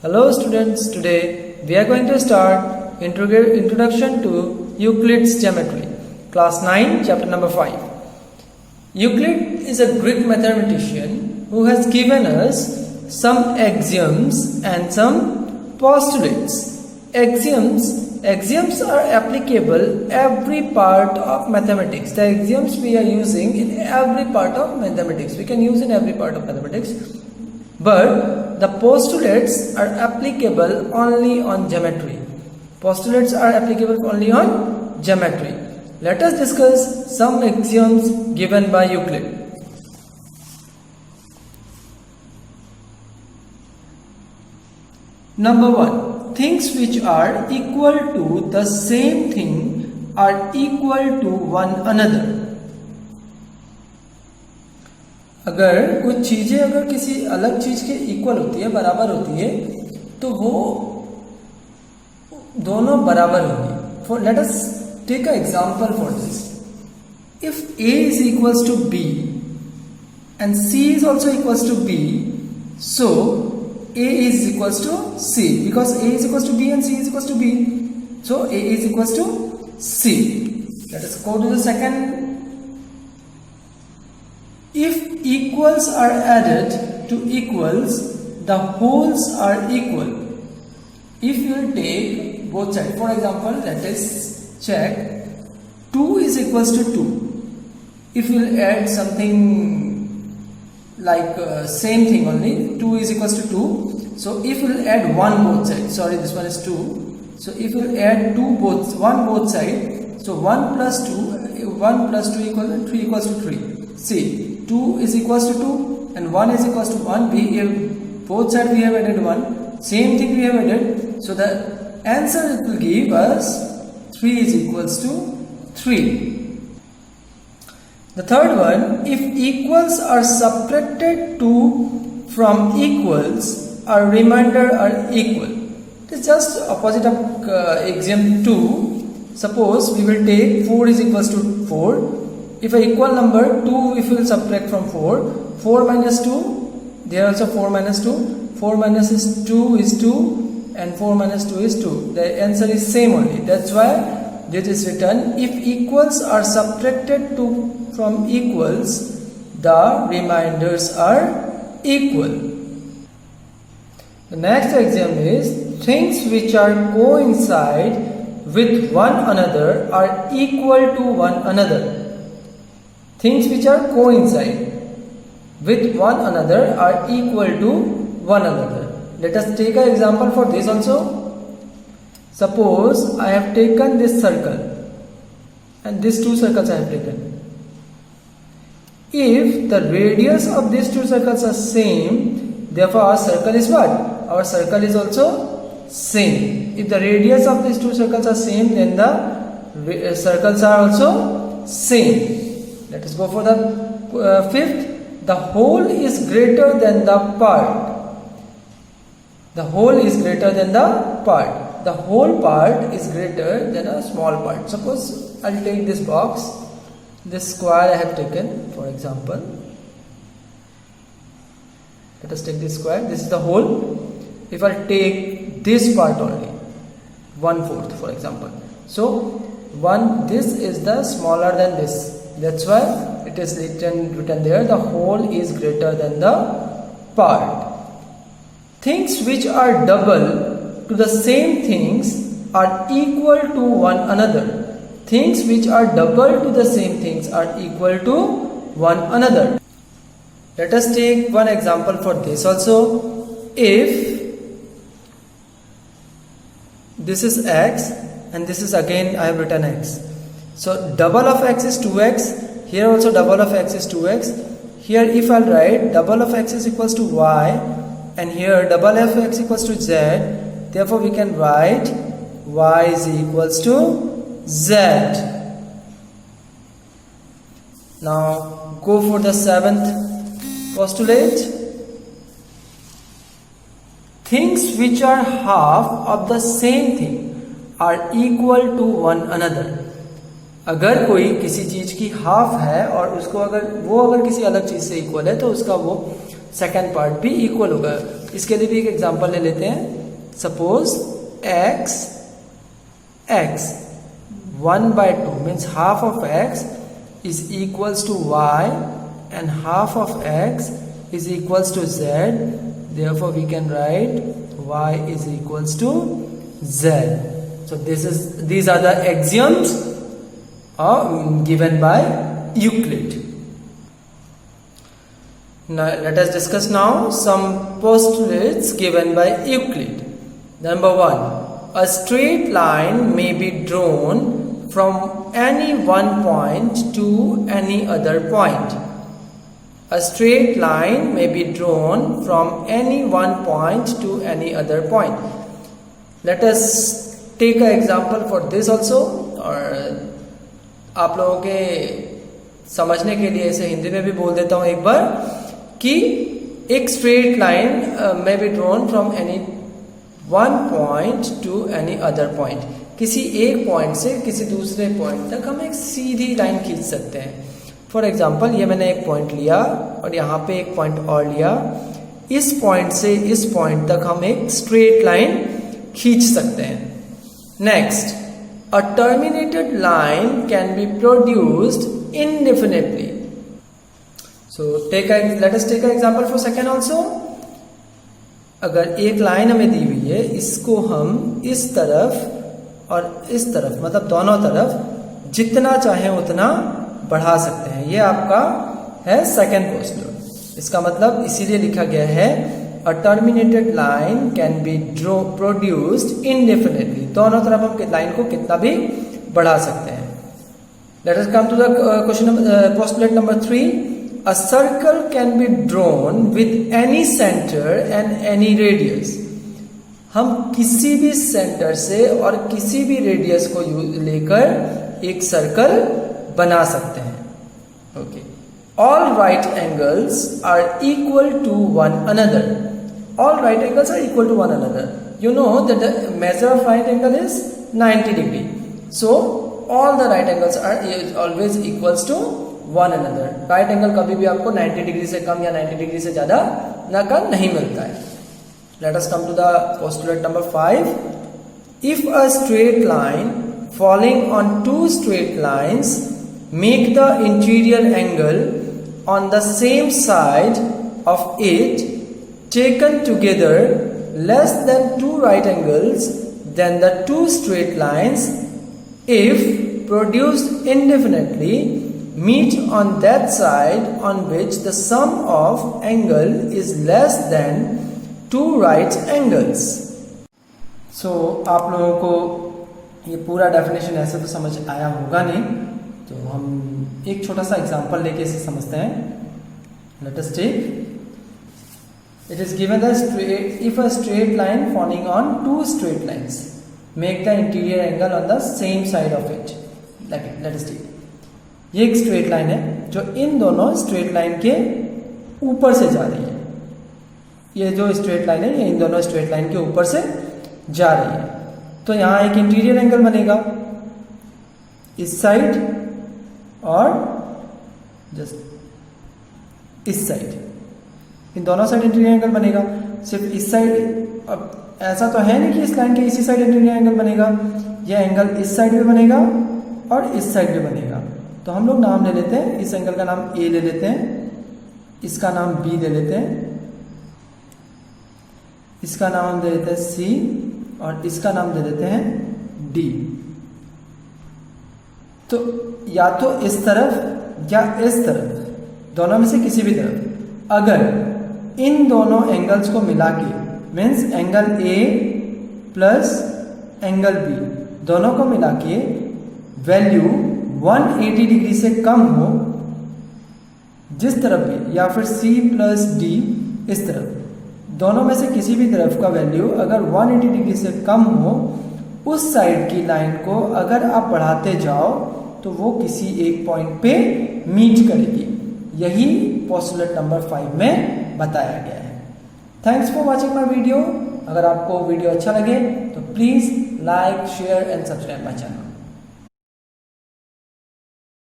Hello students, today we are going to start introduction to Euclid's geometry, class 9, chapter number 5. Euclid is a Greek mathematician who has given us some axioms and some postulates. Axioms are applicable every part of mathematics. The axioms we are using in every part of mathematics. We can use in every part of mathematics. But the postulates are applicable only on geometry. Postulates are applicable only on geometry. Let us discuss some axioms given by Euclid. Number 1. Things which are equal to the same thing are equal to one another. अगर कुछ चीजें अगर किसी अलग चीज के equal होती है, बराबर होती है, तो वो दोनों बराबर होंगी. For let us take a example for this. If a is equals to b and c is also equals to b, so a is equals to c, because a is equals to b and c is equals to b, so a is equals to c. Let us go to the second. If equals are added to equals, the wholes are equal. If you will take both sides, for example, let us check 2 is equals to 2. If you will add something like same thing only, 2 is equals to 2. So if you will add 1 both sides, sorry, this one is 2. So if you will add 1 both sides, so 1 plus 2 equals to 3 equals to 3. See, 2 is equals to 2 and 1 is equals to 1. We have both sides we have added 1. Same thing we have added. So the answer it will give us 3 is equals to 3. The third one, if equals are subtracted from equals, our remainder are equal. It is just opposite of axiom 2. Suppose we will take 4 is equals to 4. If an equal number 2 if we will subtract from 4 minus 2, there also 4 minus 2, 4 minus 2 is 2 and 4 minus 2 is 2. The answer is same only. That's why this is written, if equals are subtracted from equals, the remainders are equal. The next axiom is, things which are coincide with one another are equal to one another. Things which are coincide with one another are equal to one another. Let us take an example for this also. Suppose I have taken this circle and these two circles I have taken. If the radius of these two circles are same, therefore our circle is what? Our circle is also same. If the radius of these two circles are same, then the circles are also same. Let us go for the fifth. The whole is greater than the part. The whole is greater than the part. The whole part is greater than a small part. Suppose I will take this box, this square I have taken, for example. Let us take this square. This is the whole. If I take this part only, 1/4, for example. So this is the smaller than this. That's why it is written there, the whole is greater than the part. Things which are double to the same things are equal to one another. Things which are double to the same things are equal to one another. Let us take one example for this also. If this is x and this is again I have written x. So double of x is 2x, here also double of x is 2x, here if I write double of x is equals to y and here double of x equals to z, therefore we can write y is equals to z. Now go for the seventh postulate. Things which are half of the same thing are equal to one another. अगर कोई किसी चीज की half है और उसको अगर किसी अलग चीज से इक्वल है तो उसका वो सेकेंड पार्ट भी इक्वल होगा. इसके लिए भी एक एग्जांपल ले लेते हैं. Suppose x 1/2 means half of x is equals to y and half of x is equals to z. Therefore we can write y is equals to z. So these are the axioms given by Euclid. Now let us discuss now some postulates given by Euclid. Number 1, a straight line may be drawn from any one point to any other point. A straight line may be drawn from any one point to any other point. Let us take an example for this also. और आप लोगों के समझने के लिए इसे हिंदी में भी बोल देता हूँ एक बार कि एक स्ट्रेट लाइन में be drawn from any one point two any other point. किसी एक पॉइंट से किसी दूसरे पॉइंट तक हम एक सीधी लाइन खींच सकते हैं. फॉर एग्जाम्पल ये मैंने एक पॉइंट लिया और यहाँ पे एक पॉइंट और लिया. इस पॉइंट से इस पॉइंट तक हम एक स्ट्रेट लाइन खींच सकते हैं. Next, a terminated line can be produced indefinitely. So let us take an example for second also. अगर एक लाइन हमें दी हुई है, इसको हम इस तरफ और इस तरफ मतलब दोनों तरफ जितना चाहे उतना बढ़ा सकते हैं. ये आपका है सेकंड पोस्टुलेट. इसका मतलब इसीलिए लिखा गया है a terminated line can be produced indefinitely. दोनों तरफ हम लाइन को कितना भी बढ़ा सकते हैं. Let us come to the postulate number 3. A circle can be drawn with any center and any radius. हम किसी भी सेंटर से और किसी भी रेडियस को लेकर एक सर्कल बना सकते हैं. Okay. All right angles are equal to one another. All right angles are equal to one another. You know that the measure of right angle is 90 degree. So all the right angles are always equals to one another. Right angle कभी भी आपको 90 degree से कम या 90 degree से ज्यादा ना कम नहीं मिलता है. Let us come to the postulate number 5. If a straight line falling on two straight lines make the interior angle on the same side of it taken together less than two right angles, then the two straight lines, if produced indefinitely, meet on that side on which the sum of angle is less than two right angles. So आप लोगों को ये पूरा definition ऐसे तो समझ आया होगा नहीं, तो हम एक छोटा सा एग्जांपल लेके इसे समझते हैं. Let us take. It is given that if a straight line falling on two straight lines make the interior angle on the same side of it. Let us take. ये एक स्ट्रेट लाइन है जो इन दोनों straight line के ऊपर से जा रही है. ये जो स्ट्रेट लाइन है ये इन दोनों स्ट्रेट लाइन के ऊपर से जा रही है. तो यहाँ एक इंटीरियर एंगल बनेगा इस साइड और जस्ट इस साइड. इन दोनों साइड इंटीरियर एंगल बनेगा. सिर्फ इस साइड, अब ऐसा तो है नहीं कि इस लाइन के इसी साइड इंटीरियर एंगल बनेगा. यह एंगल इस साइड भी बनेगा और इस साइड भी बनेगा. तो हम लोग नाम ले लेते हैं. इस एंगल का नाम ए ले लेते हैं, इसका नाम बी ले लेते हैं, इसका नाम हम दे देते हैं सी और इसका नाम दे देते हैं डी. तो या तो इस तरफ या इस तरफ, दोनों में से किसी भी तरफ, अगर इन दोनों एंगल्स को मिला के means angle A plus angle B दोनों को मिला के वैल्यू 180 डिग्री से कम हो जिस तरफ भी, या फिर सी प्लस डी इस तरफ, दोनों में से किसी भी तरफ का वैल्यू अगर 180 डिग्री से कम हो, उस साइड की लाइन को अगर आप बढ़ाते जाओ तो वो किसी एक पॉइंट पे मीट करेगी. यही पोस्टुलेट नंबर 5 में बताया गया है. Thanks for watching my video. अगर आपको वीडियो अच्छा लगे तो please like, share and subscribe my channel.